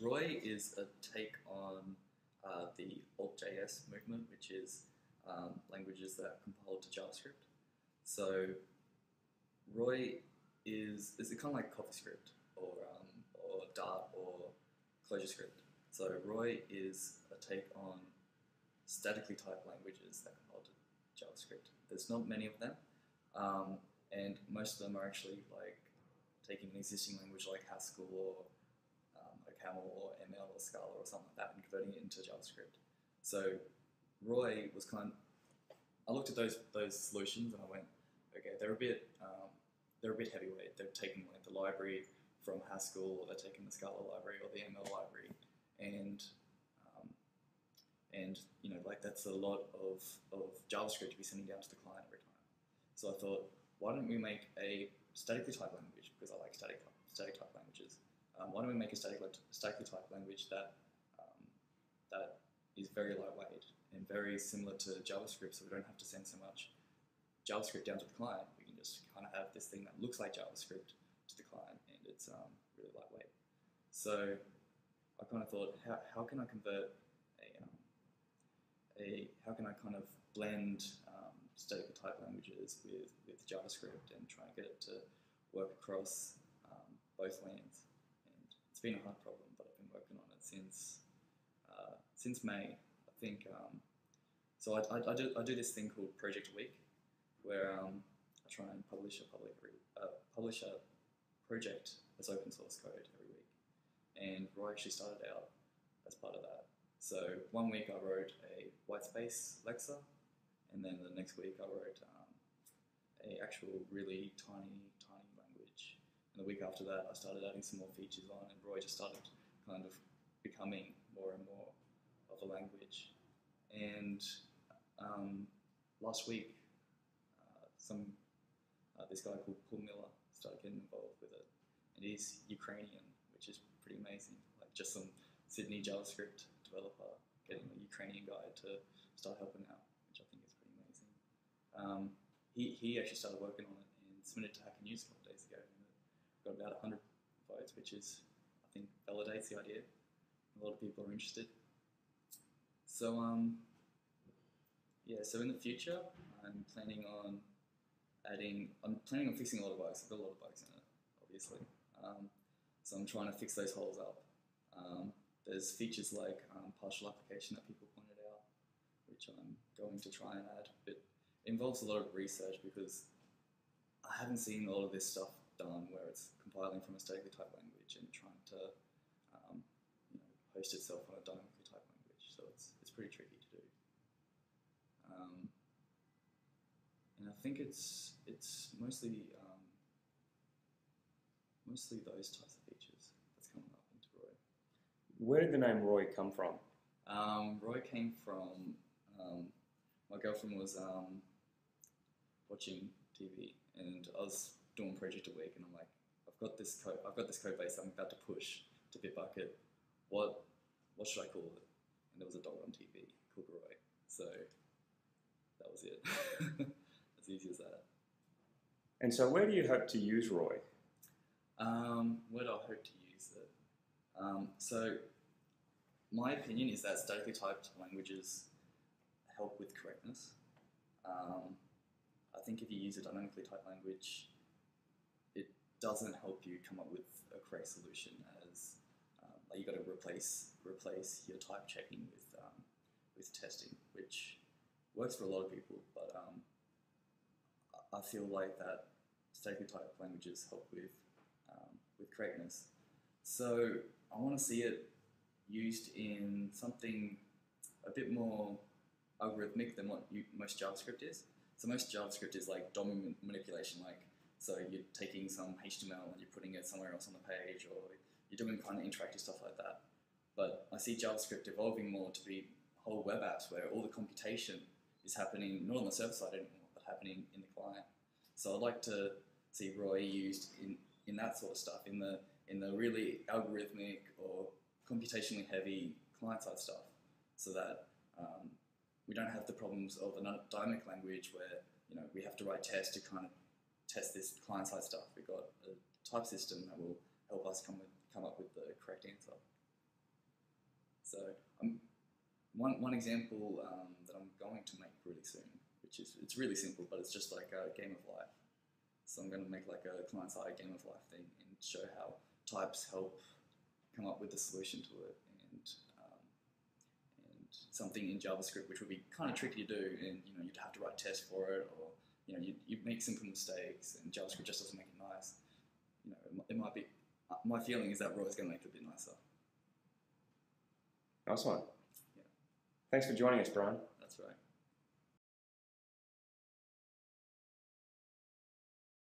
Roy is a take on the alt.js movement, which is languages that compile to JavaScript. So Roy is it kind of like CoffeeScript or Dart or ClojureScript. So Roy is a take on statically typed languages that compile to JavaScript. There's not many of them, and most of them are actually like taking an existing language like Haskell or Camel or ML or Scala or something like that and converting it into JavaScript. So Roy was I looked at those solutions and I went, okay, they're a bit heavyweight. They're taking like the library from Haskell, or they're taking the Scala library or the ML library, and like that's a lot of JavaScript to be sending down to the client every time. So I thought, why don't we make a statically typed language, because I like static type languages. Why don't we make a statically typed language that is very lightweight and very similar to JavaScript, so we don't have to send so much JavaScript down to the client. We can just kind of have this thing that looks like JavaScript to the client, and it's really lightweight. So I kind of thought, how can I convert how can I kind of blend statically typed languages with JavaScript and try and get it to work across both lanes. And it's been a hard problem, but I've been working on it since May, I think. So I do this thing called Project Week, where I try and publish a project as open source code every week. And Roy actually started out as part of that. So one week I wrote a whitespace Lexa, and then the next week I wrote a actual really tiny language. And the week after that I started adding some more features on, and Roy just started kind of becoming more and more of a language. And last week, this guy called Paul Miller started getting involved with it, and he's Ukrainian, which is pretty amazing. Like just some Sydney JavaScript developer getting a Ukrainian guy to start helping out, which I think is pretty amazing. He actually started working on it and submitted to Hacker News a couple of days ago, and it got about 100 votes, which is, I think, validates the idea. A lot of people are interested. So yeah, so in the future, I'm planning on fixing a lot of bugs. I've got a lot of bugs in it, obviously. So I'm trying to fix those holes up. There's features like partial application that people pointed out, which I'm going to try and add. But it involves a lot of research because I haven't seen a lot of this stuff done where it's compiling from a statically typed language and trying to host itself on a dynamically typed language. So it's pretty tricky to do. And I think it's mostly those types of features that's coming up into Roy. Where did the name Roy come from? Roy came from my girlfriend was watching TV, and I was doing Project a Week, and I'm like, I've got this code base I'm about to push to Bitbucket. What should I call it? And there was a dog on TV called Roy, so that was it. As easy as that. And so where do you hope to use Roy? Where do I hope to use it? So my opinion is that statically typed languages help with correctness. I think if you use a dynamically typed language, it doesn't help you come up with a correct solution, as like you got to replace your type checking with testing, which works for a lot of people, but I feel like that statically typed languages help with correctness. So I want to see it used in something a bit more algorithmic than what most JavaScript is. So most JavaScript is like DOM manipulation, like so you're taking some HTML and you're putting it somewhere else on the page, or you're doing kind of interactive stuff like that. But I see JavaScript evolving more to be whole web apps where all the computation is happening not on the server side anymore, but happening in the client. So I'd like to see Roy used in that sort of stuff, in the really algorithmic or computationally heavy client-side stuff, so that we don't have the problems of a dynamic language where we have to write tests to kind of test this client-side stuff. We've got a type system that will help us come up with the correct answer. So one example that I'm going to make really soon, it's really simple, but it's just like a game of life. So I'm going to make like a client-side game of life thing and show how types help come up with a solution to it, and something in JavaScript which would be kind of tricky to do, and you'd have to write tests for it, or you'd make simple mistakes, and JavaScript just doesn't make it nice. It might be. My feeling is that Roy is going to make it a bit nicer. Nice one. Yeah. Thanks for joining us, Brian. That's right.